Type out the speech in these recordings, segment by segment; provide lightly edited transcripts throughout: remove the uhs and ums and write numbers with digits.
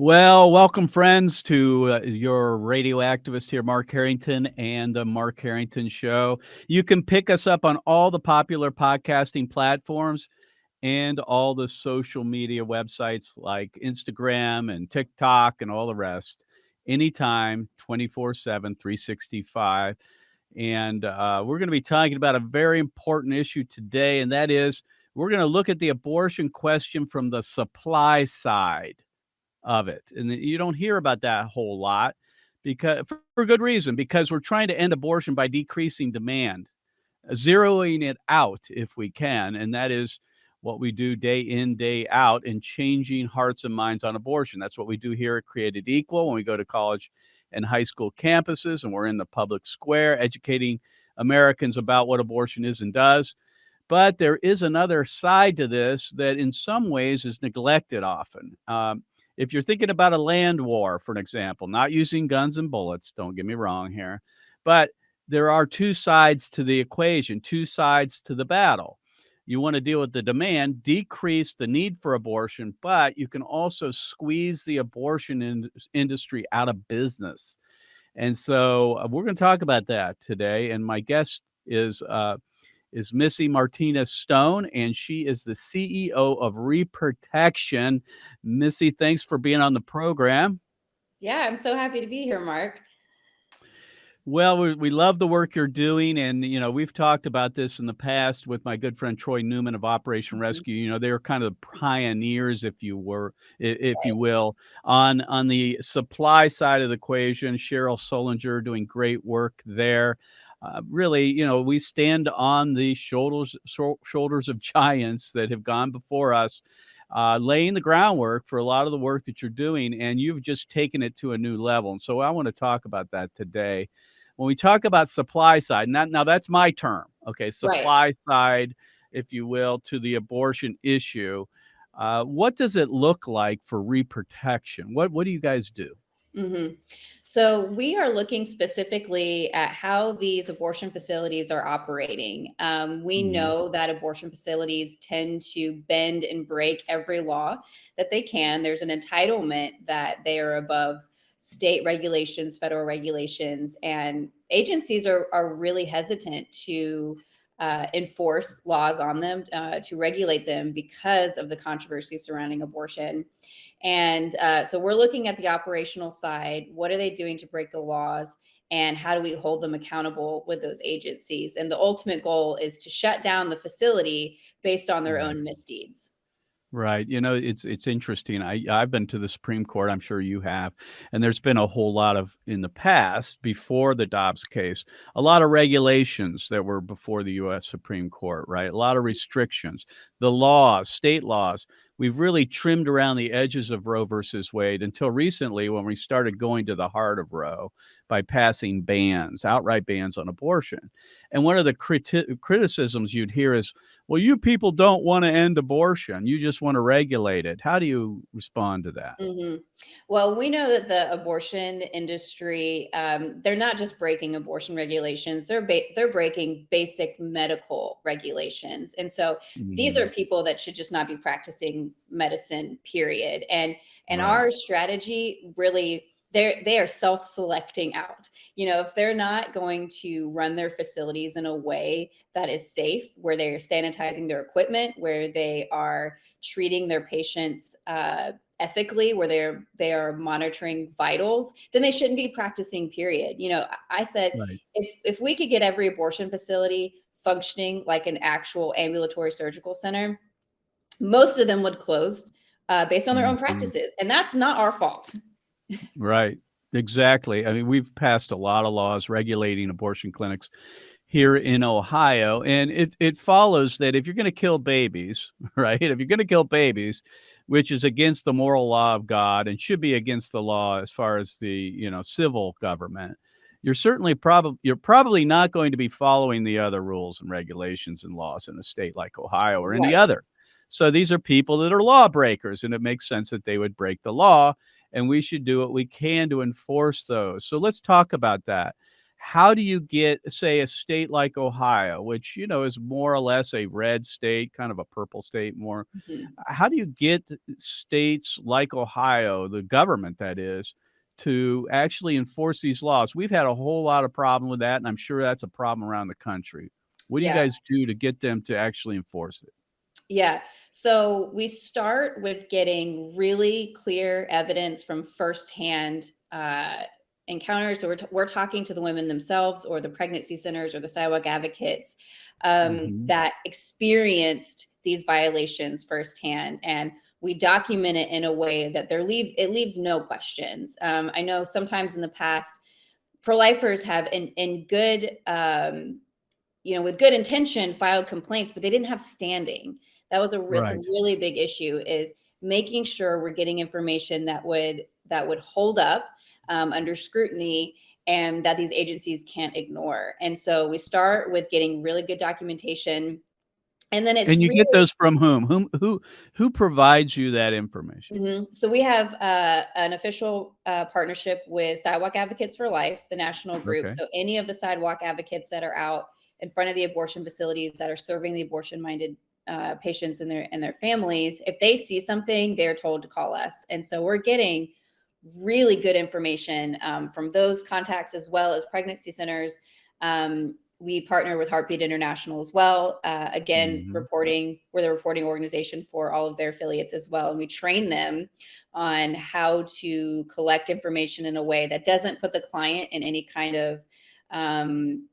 Well, welcome, friends, to your radio activist here, Mark Harrington, and the Mark Harrington Show. You can pick us up on all the popular podcasting platforms and all the social media websites like Instagram and TikTok and all the rest anytime, 24/7, 365. And we're going to be talking about a very important issue today, and that is we're going to look at the abortion question from the supply side of it. And you don't hear about that a whole lot because for good reason, because we're trying to end abortion by decreasing demand, zeroing it out if we can. And that is what we do day in, day out, and changing hearts and minds on abortion. That's what we do here at Created Equal when we go to college and high school campuses and we're in the public square educating Americans about what abortion is and does. But there is another side to this that in some ways is neglected often. If you're thinking about a land war, for an example, not using guns and bullets, don't get me wrong here, but there are two sides to the equation, two sides to the battle. You want to deal with the demand, decrease the need for abortion, but you can also squeeze the abortion industry out of business. And so we're going to talk about that today. And my guest is Missy Martinez-Stone, and she is the CEO of Reprotection. Missy, thanks for being on the program. Yeah, I'm so happy to be here, Mark. Well, we love the work you're doing, and we've talked about this in the past with my good friend Troy Newman of Operation Mhm. Rescue. They were kind of pioneers, if you were, if you Right. will, on the supply side of the equation. Cheryl Solinger doing great work there. Really, we stand on the shoulders of giants that have gone before us, laying the groundwork for a lot of the work that you're doing, and you've just taken it to a new level. And so I want to talk about that today. When we talk about supply side, now that's my term, okay, Right. supply side, if you will, to the abortion issue. What does it look like for reprotection? What do you guys do? hmm So we are looking specifically at how these abortion facilities are operating. We Mhm. know that abortion facilities tend to bend and break every law that they can. There's an entitlement that they are above state regulations, federal regulations, and agencies are really hesitant to enforce laws on them, to regulate them because of the controversy surrounding abortion. And so we're looking at the operational side. What are they doing to break the laws? And how do we hold them accountable with those agencies? And the ultimate goal is to shut down the facility based on their Right. own misdeeds. Right. It's interesting. I've been to the Supreme Court. I'm sure you have. And there's been a whole lot of in the past, before the Dobbs case, a lot of regulations that were before the US Supreme Court, right? A lot of restrictions, the laws, state laws. We've really trimmed around the edges of Roe versus Wade until recently when we started going to the heart of Roe by passing bans, outright bans on abortion. And one of the criticisms you'd hear is, well, you people don't want to end abortion. You just want to regulate it. How do you respond to that? hmm Well, we know that the abortion industry, they're not just breaking abortion regulations; they're breaking basic medical regulations. And so these are Mhm. people that should just not be practicing medicine. Period. And Right. our strategy really. They are self-selecting out. If they're not going to run their facilities in a way that is safe, where they're sanitizing their equipment, where they are treating their patients ethically, where they are monitoring vitals, then they shouldn't be practicing. Period. I said, Right. if we could get every abortion facility functioning like an actual ambulatory surgical center, most of them would close based on their own Mhm. practices, and that's not our fault. Right. Exactly. I mean, we've passed a lot of laws regulating abortion clinics here in Ohio, and it follows that if you're going to kill babies, right? If you're going to kill babies, which is against the moral law of God and should be against the law as far as the civil government, you're probably not going to be following the other rules and regulations and laws in a state like Ohio or any Right. other. So these are people that are lawbreakers, and it makes sense that they would break the law, and we should do what we can to enforce those. So let's talk about that. how do you get, say, a state like Ohio, which, is more or less a red state, kind of a purple state more. Mhm. How do you get states like Ohio, the government that is, to actually enforce these laws? We've had a whole lot of problem with that, and I'm sure that's a problem around the country. What do you Yeah. guys do to get them to actually enforce it? Yeah. So we start with getting really clear evidence from firsthand encounters. So we're talking to the women themselves, or the pregnancy centers, or the sidewalk advocates Mhm. that experienced these violations firsthand. And we document it in a way that it leaves no questions. I know sometimes in the past, pro-lifers have in good with good intention filed complaints, but they didn't have standing. It's a Right. really big issue, is making sure we're getting information that would hold up under scrutiny, and that these agencies can't ignore. And so we start with getting really good documentation, and then it's And you get really. those from whom? Who provides you that information? So we have an official partnership with Sidewalk Advocates for Life, the national group. Okay. So any of the sidewalk advocates that are out in front of the abortion facilities that are serving the abortion-minded patients and their families, if they see something, they're told to call us. And so we're getting really good information from those contacts, as well as pregnancy centers. We partner with Heartbeat International as well. Again, Mhm. we're the reporting organization for all of their affiliates as well. And we train them on how to collect information in a way that doesn't put the client in any kind of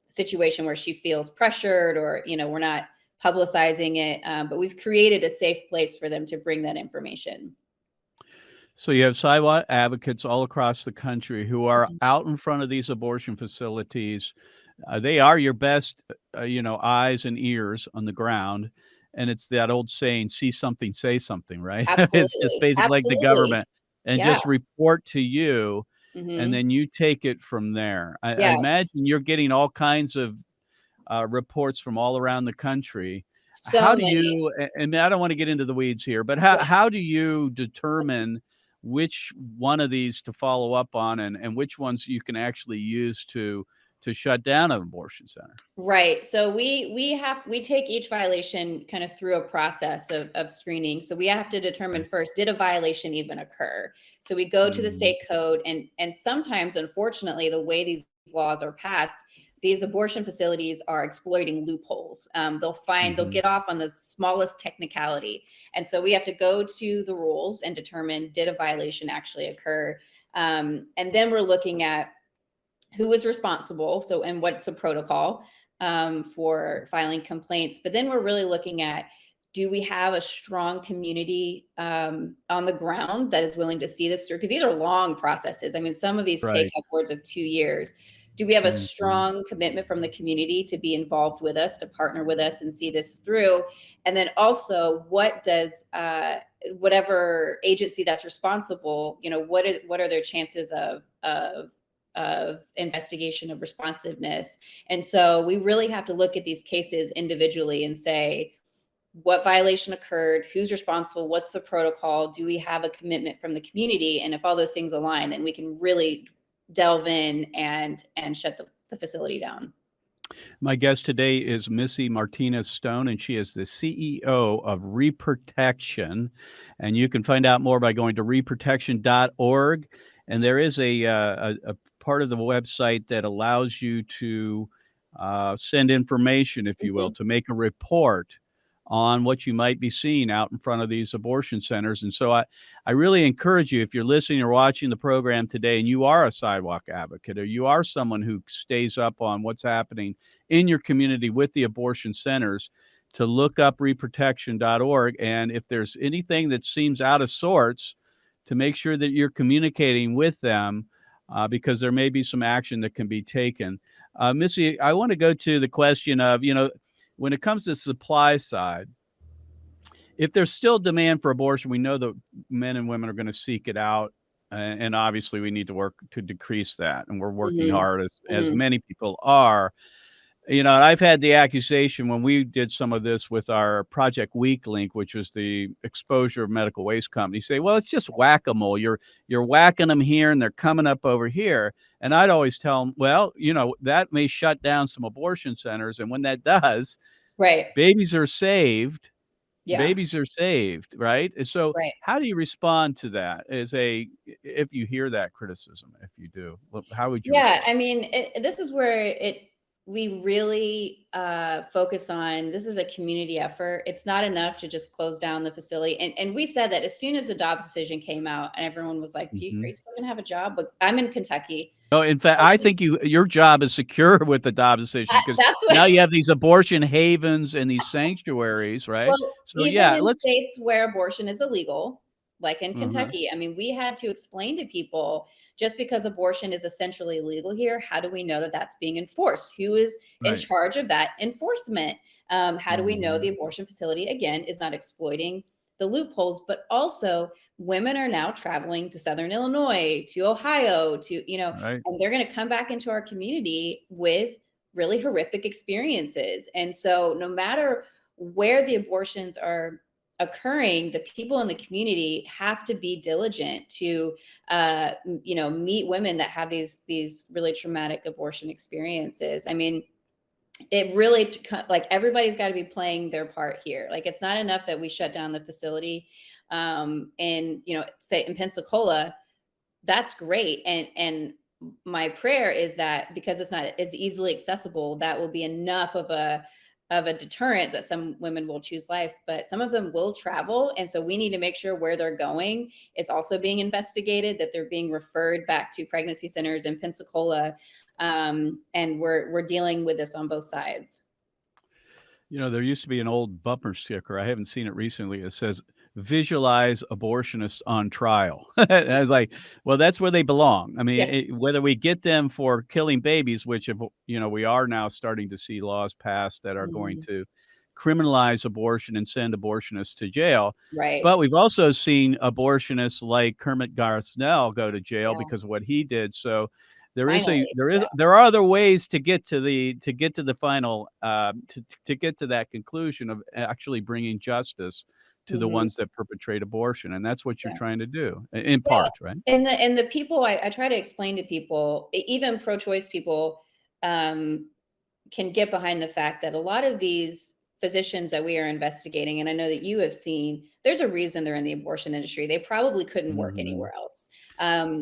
situation where she feels pressured, or, we're not publicizing it. But we've created a safe place for them to bring that information. So you have sidewalk advocates all across the country who are Mhm. out in front of these abortion facilities. They are your best, eyes and ears on the ground. And it's that old saying, see something, say something, right? It's just Absolutely. basically like the Absolutely. government, and Yeah. just report to you, and Hmm. then you take it from there. I Yeah. imagine you're getting all kinds of reports from all around the country. How So do many. you, and I don't want to get into the weeds here, but Yeah. how do you determine which one of these to follow up on, and which ones you can actually use to shut down an abortion center? Right. So we take each violation kind of through a process of screening. So we have to determine first, did a violation even occur? So we go to the Mhm. state code, and sometimes, unfortunately, the way these laws are passed, these abortion facilities are exploiting loopholes. They'll Mhm. get off on the smallest technicality. And so we have to go to the rules and determine, did a violation actually occur? And then we're looking at who is responsible. So, and what's the protocol for filing complaints? But then we're really looking at, do we have a strong community on the ground that is willing to see this through? Because these are long processes. I mean, some of these take Right. upwards of 2 years. Do we have a Mhm. strong commitment from the community to be involved with us, to partner with us and see this through? And then also, what does whatever agency that's responsible, what are their chances of investigation, of responsiveness? And so we really have to look at these cases individually and say, what violation occurred, who's responsible, what's the protocol, do we have a commitment from the community? And if all those things align, then we can really delve in and shut the facility down. My guest today is Missy Martinez-Stone, and she is the CEO of Reprotection. And you can find out more by going to reprotection.org. And there is a part of the website that allows you to send information, if you will, Mhm. to make a report on what you might be seeing out in front of these abortion centers. And so I really encourage you, if you're listening or watching the program today and you are a sidewalk advocate, or you are someone who stays up on what's happening in your community with the abortion centers, to look up reprotection.org. And if there's anything that seems out of sorts, to make sure that you're communicating with them, because there may be some action that can be taken. Missy, I want to go to the question of, when it comes to supply side, if there's still demand for abortion, we know that men and women are going to seek it out. And obviously, we need to work to decrease that. And we're working Mhm. hard, as Mhm. many people are. You know, I've had the accusation when we did some of this with our Project Weak Link, which was the exposure of medical waste companies, say, well, it's just whack-a-mole. You're whacking them here and they're coming up over here. And I'd always tell them, well, you know, that may shut down some abortion centers. And when that does, Right. babies are saved. Yeah. Babies are saved, right? And so Right. how do you respond to that if you hear that criticism? If you do, how would you Yeah, respond? I mean, this is where we really focus on. This is a community effort. It's not enough to just close down the facility. And we said that as soon as the Dobbs decision came out, and everyone was like, are Mhm. you still gonna have a job?" But I'm in Kentucky. Oh, in fact, I Abortion- think your job is secure with the Dobbs decision because That's what. now you have these abortion havens and these sanctuaries, right? Well, So, even yeah, in let's states where abortion is illegal, like in uh Kentucky, I mean, we had to explain to people, just because abortion is essentially illegal here, how do we know that that's being enforced? Who is in right. charge of that enforcement? How do we know the Mhm. abortion facility, again, is not exploiting the loopholes? But also, women are now traveling to Southern Illinois, to Ohio, Right. and they're going to come back into our community with really horrific experiences. And so, no matter where the abortions are occurring, the people in the community have to be diligent to meet women that have these really traumatic abortion experiences. I mean, it really, like, everybody's got to be playing their part here. Like, it's not enough that we shut down the facility, and say in Pensacola. That's great. And my prayer is that, because it's not as easily accessible, that will be enough of a deterrent that some women will choose life. But some of them will travel, and so we need to make sure where they're going is also being investigated, that they're being referred back to pregnancy centers in Pensacola. And we're dealing with this on both sides. You know, there used to be an old bumper sticker, I haven't seen it recently, it says, "Visualize abortionists on trial." And I was like, well, that's where they belong. I mean, Yeah. whether we get them for killing babies, which, you know, we are now starting to see laws passed that are going Mhm. to criminalize abortion and send abortionists to jail, Right. but we've also seen abortionists like Kermit Garsnell go to jail Yeah. because of what he did, so Finally. Yeah. there are other ways to get to the final, to get to that conclusion of actually bringing justice to the Mhm. ones that perpetrate abortion, and that's what you're Yeah. trying to do, in Yeah, part, right? and the people, I try to explain to people, even pro-choice people, um, can get behind the fact that a lot of these physicians that we are investigating, and I know that you have seen, there's a reason they're in the abortion industry. They probably couldn't work Mhm. anywhere else.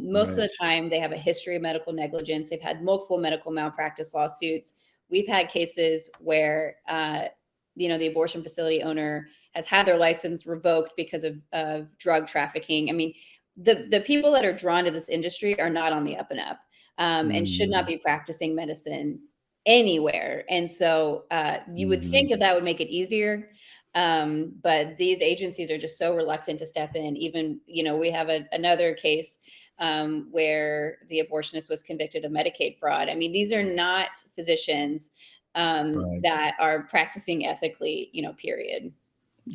Most of Right. the time, they have a history of medical negligence. They've had multiple medical malpractice lawsuits. We've had cases where, the abortion facility owner has had their license revoked because of drug trafficking. I mean, the people that are drawn to this industry are not on the up and up, and should not Mhm. be practicing medicine anywhere. And so, you would think Mhm. that that would make it easier. But these agencies are just so reluctant to step in. Even, we have another case, where the abortionist was convicted of Medicaid fraud. I mean, these are not physicians, Right. that are practicing ethically, period.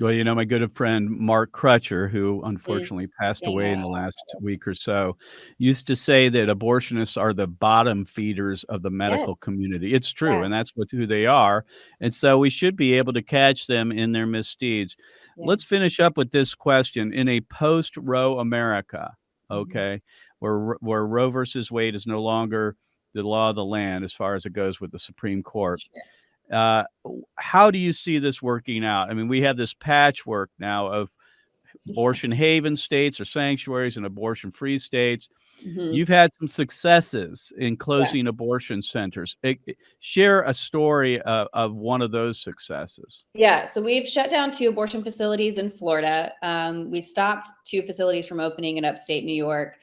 Well, you know, my good friend Mark Crutcher, who Mm, unfortunately passed away yeah. in the last week or so, used to say that abortionists are the bottom feeders of the medical Yes. community. It's true, Yeah. and that's who they are, and so we should be able to catch them in their misdeeds. Yeah. Let's finish up with this question. In a post-Roe America, Mhm. okay, where Roe versus Wade is no longer the law of the land as far as it goes with the Supreme Court, Sure. how do you see this working out? I mean, we have this patchwork now of Yeah. abortion haven states or sanctuaries and abortion free states. Mhm. You've had some successes in Yeah. closing abortion centers. Share a story of one of those successes. Yeah, so we've shut down 2 abortion facilities in Florida. We stopped 2 facilities from opening in upstate New York,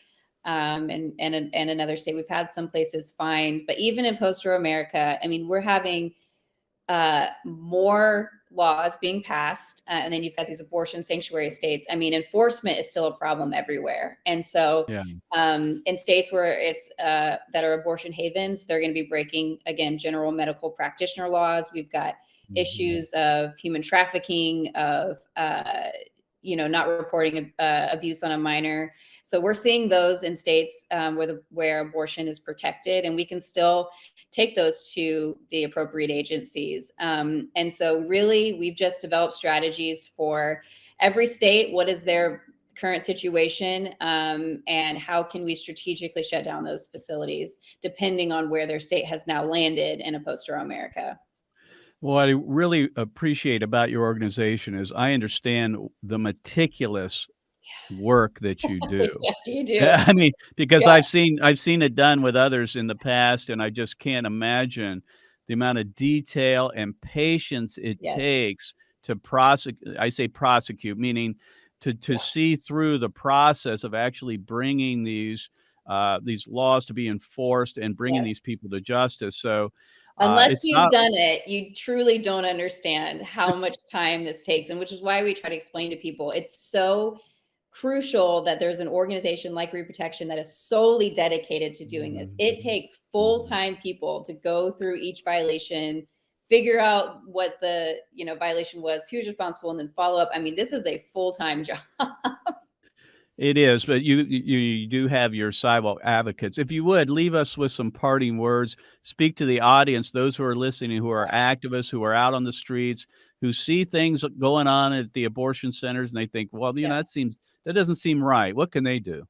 and another state. We've had some places fined, but even in post-Roe America, I mean, we're having more laws being passed, and then you've got these abortion sanctuary states. I mean, enforcement is still a problem everywhere. And so, Yeah. in states where it's that are abortion havens, they're going to be breaking, again, general medical practitioner laws. We've got Mhm. issues of human trafficking, of not reporting abuse on a minor. So we're seeing those in states, where abortion is protected, and we can still take those to the appropriate agencies. And so really, we've just developed strategies for every state. What is their current situation, and how can we strategically shut down those facilities depending on where their state has now landed in a post-Roe America. What I really appreciate about your organization is I understand the meticulous work that you do. Yeah, you do. I mean, because Yeah. I've seen it done with others in the past, and I just can't imagine the amount of detail and patience it Yes. takes to prosecute. I say prosecute, meaning to see through the process of actually bringing these laws to be enforced and bringing Yes. these people to justice. So, Unless it's you've not. done it, you truly don't understand how much time this takes, and which is why we try to explain to people it's so crucial that there's an organization like Reprotection that is solely dedicated to doing this. It takes full-time people to go through each violation, figure out what the violation was, who's responsible, and then follow up. I mean, this is a full-time job. It is, but you do have your sidewalk advocates. If you would, leave us with some parting words. Speak to the audience, those who are listening, who are activists, who are out on the streets, who see things going on at the abortion centers, and they think, well, Yeah. that doesn't seem right. What can they do?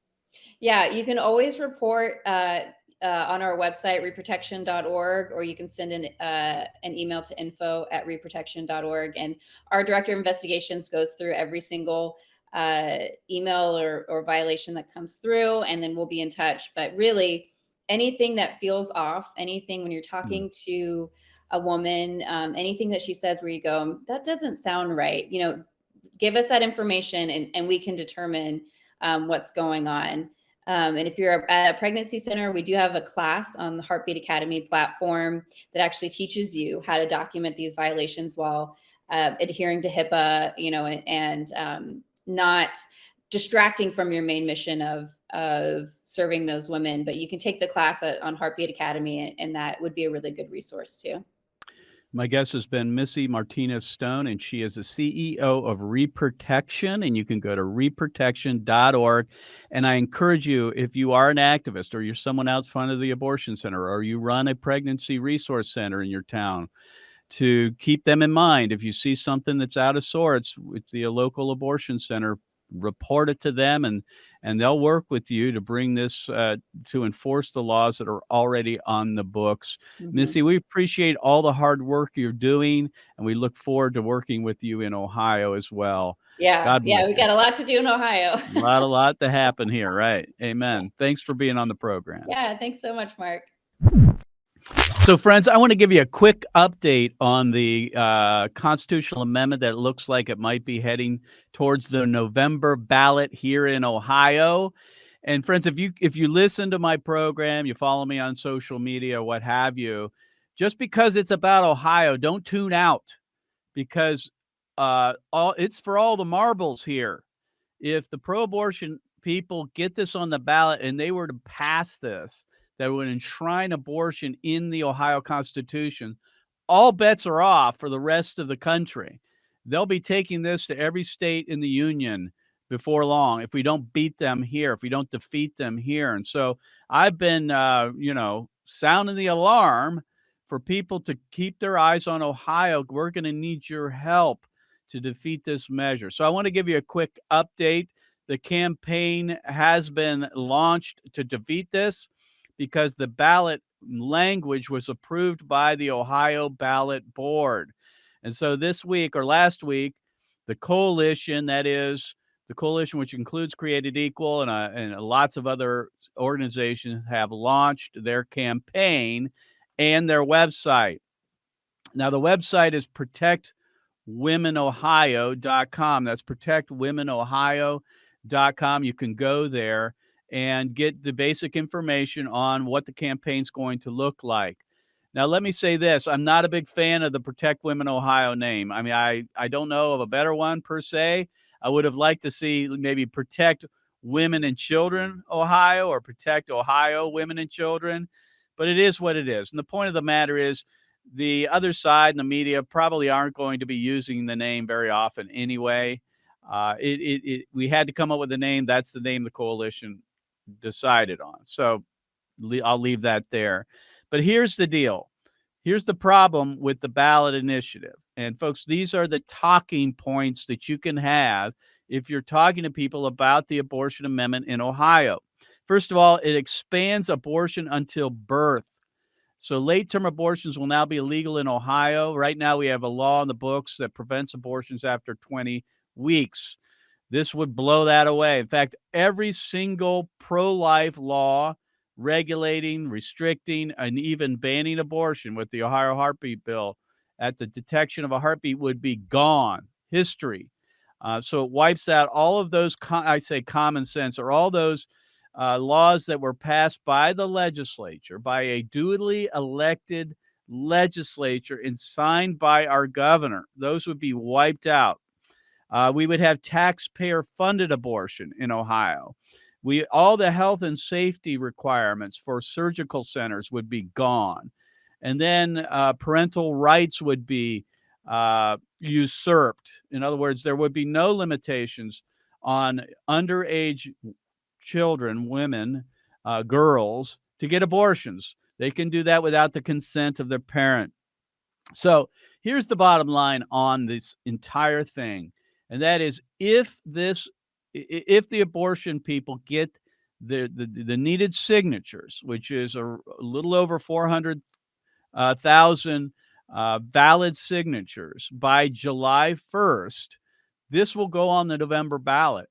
Yeah, you can always report on our website, reprotection.org, or you can send an email to info@reprotection.org. And our director of investigations goes through every single email or violation that comes through, and then we'll be in touch. But really, anything that feels off, anything when you're talking to a woman, anything that she says where you go, that doesn't sound right, give us that information, and we can determine what's going on. And if you're at a pregnancy center, we do have a class on the Heartbeat Academy platform that actually teaches you how to document these violations while adhering to HIPAA, and not distracting from your main mission of serving those women. But you can take the class on Heartbeat Academy, and that would be a really good resource too. My guest has been Missy Martinez-Stone, and she is the CEO of Reprotection, and you can go to reprotection.org. And I encourage you, if you are an activist or you're someone out front of the abortion center or you run a pregnancy resource center in your town, to keep them in mind. If you see something that's out of sorts with the local abortion center, report it to them, and they'll work with you to bring this to enforce the laws that are already on the books. Missy, we appreciate all the hard work you're doing, and we look forward to working with you in Ohio as well. Yeah, God bless we you. got a lot to do in Ohio. A lot to happen here, right? Amen. Thanks for being on the program. Yeah, thanks so much, Mark. So, friends, I want to give you a quick update on the constitutional amendment that looks like it might be heading towards the November ballot here in Ohio. And friends, if you listen to my program, you follow me on social media, what have you, just because it's about Ohio, don't tune out, because it's for all the marbles here. If the pro-abortion people get this on the ballot and they were to pass this, that would enshrine abortion in the Ohio Constitution, all bets are off for the rest of the country. They'll be taking this to every state in the union before long if we don't beat them here, if we don't defeat them here. And so I've been, sounding the alarm for people to keep their eyes on Ohio. We're going to need your help to defeat this measure. So I want to give you a quick update. The campaign has been launched to defeat this, because the ballot language was approved by the Ohio Ballot Board. And so this week or last week, the coalition, that is the coalition which includes Created Equal and lots of other organizations, have launched their campaign and their website. Now, the website is protectwomenohio.com. That's protectwomenohio.com. You can go there and get the basic information on what the campaign's going to look like. Now, let me say this. I'm not a big fan of the Protect Women Ohio name. I mean, I don't know of a better one per se. I would have liked to see maybe Protect Women and Children Ohio, or Protect Ohio Women and Children. But it is what it is. And the point of the matter is, the other side and the media probably aren't going to be using the name very often anyway. We had to come up with a name. That's the name the coalition decided on. So I'll leave that there. But here's the deal. Here's the problem with the ballot initiative. And folks, these are the talking points that you can have if you're talking to people about the abortion amendment in Ohio. First of all, it expands abortion until birth. So late term abortions will now be illegal in Ohio. Right now, we have a law in the books that prevents abortions after 20 weeks. This would blow that away. In fact, every single pro life law regulating, restricting, and even banning abortion with the Ohio heartbeat bill at the detection of a heartbeat would be gone. History. So it wipes out all of those, I say common sense, or all those laws that were passed by the legislature, by a duly elected legislature and signed by our governor. Those would be wiped out. We would have taxpayer-funded abortion in Ohio. All the health and safety requirements for surgical centers would be gone. And then parental rights would be usurped. In other words, there would be no limitations on underage children, women, girls, to get abortions. They can do that without the consent of their parent. So here's the bottom line on this entire thing. And that is, if the abortion people get the needed signatures, which is a little over 400,000 valid signatures by July 1st, this will go on the November ballot.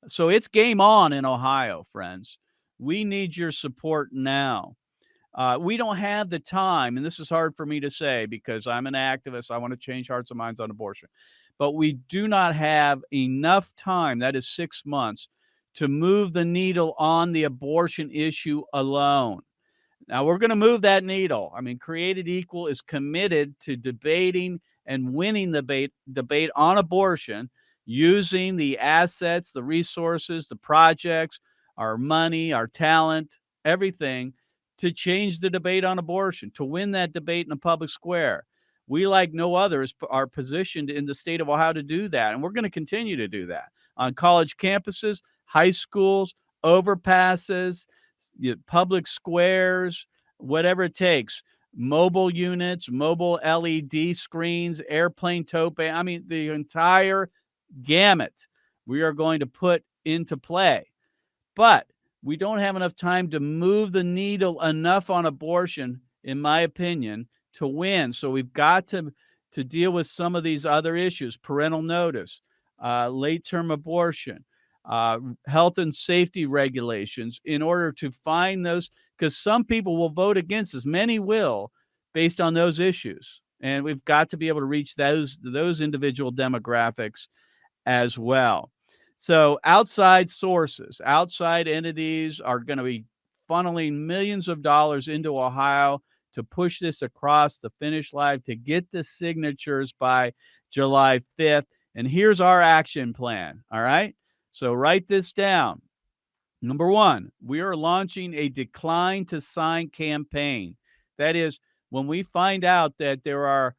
So it's game on in Ohio, friends. We need your support now. We don't have the time, and this is hard for me to say because I'm an activist. I want to change hearts and minds on abortion. But we do not have enough time, that is 6 months, to move the needle on the abortion issue alone. Now, we're going to move that needle. I mean, Created Equal is committed to debating and winning the debate on abortion using the assets, the resources, the projects, our money, our talent, everything to change the debate on abortion, to win that debate in the public square. We, like no others, are positioned in the state of Ohio to do that, and we're going to continue to do that on college campuses, high schools, overpasses, public squares, whatever it takes. Mobile units, mobile LED screens, airplane tope. I mean, the entire gamut we are going to put into play. But we don't have enough time to move the needle enough on abortion, in my opinion, to win. So we've got to deal with some of these other issues: parental notice, late-term abortion, health and safety regulations, in order to find those, because some people will vote against us. Many will, based on those issues. And we've got to be able to reach those individual demographics as well. So outside sources, outside entities are going to be funneling millions of dollars into Ohio to push this across the finish line, to get the signatures by July 5th. And here's our action plan. All right. So write this down. Number one, we are launching a decline to sign campaign. That is, when we find out that there are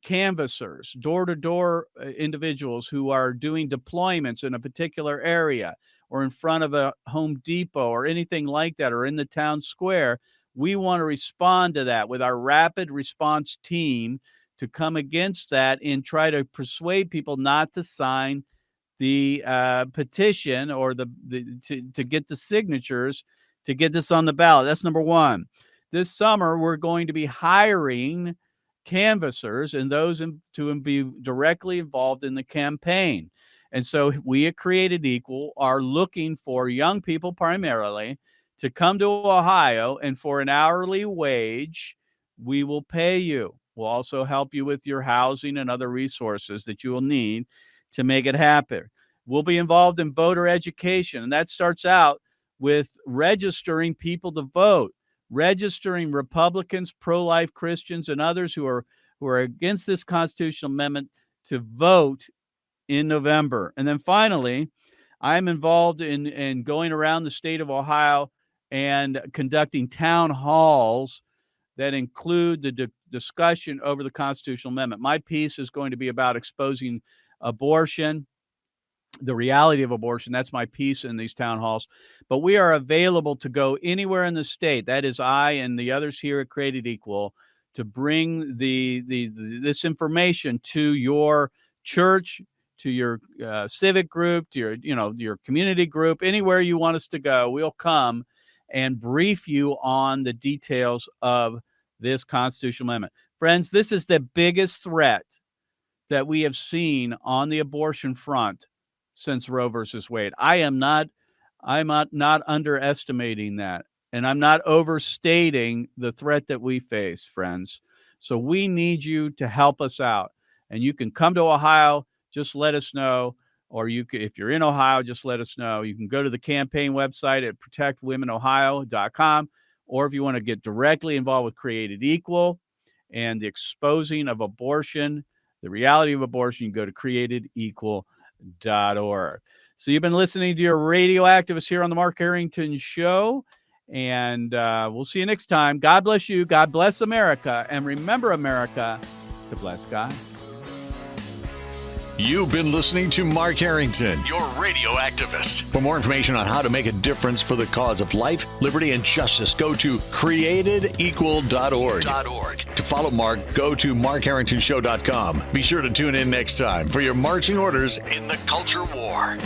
canvassers, door-to-door individuals who are doing deployments in a particular area or in front of a Home Depot or anything like that, or in the town square, we want to respond to that with our rapid response team to come against that and try to persuade people not to sign the petition or to get the signatures to get this on the ballot. That's number one. This summer, we're going to be hiring canvassers and those to be directly involved in the campaign. And so we at Created Equal are looking for young people primarily to come to Ohio, and for an hourly wage, we will pay you. We'll also help you with your housing and other resources that you will need to make it happen. We'll be involved in voter education, and that starts out with registering people to vote, registering Republicans, pro-life Christians, and others who are against this constitutional amendment to vote in November. And then finally, I'm involved in going around the state of Ohio and conducting town halls that include the discussion over the constitutional amendment. My piece is going to be about exposing abortion, the reality of abortion. That's my piece in these town halls. But we are available to go anywhere in the state. That is I and the others here at Created Equal to bring this information to your church, to your civic group, to your community group, anywhere you want us to go. We'll come and brief you on the details of this constitutional amendment. Friends, this is the biggest threat that we have seen on the abortion front since Roe versus Wade. I'm not underestimating that, and I'm not overstating the threat that we face, friends. So we need you to help us out, and you can come to Ohio. Just let us know, or if you're in Ohio, just let us know. You can go to the campaign website at protectwomenohio.com, or if you want to get directly involved with Created Equal and the exposing of abortion, the reality of abortion, you can go to createdequal.org. So you've been listening to your radio activist here on the Mark Harrington Show, and we'll see you next time. God bless you. God bless America. And remember, America, to bless God. You've been listening to Mark Harrington, your radio activist. For more information on how to make a difference for the cause of life, liberty, and justice, go to createdequal.org. To follow Mark, go to markharringtonshow.com. Be sure to tune in next time for your marching orders in the culture war.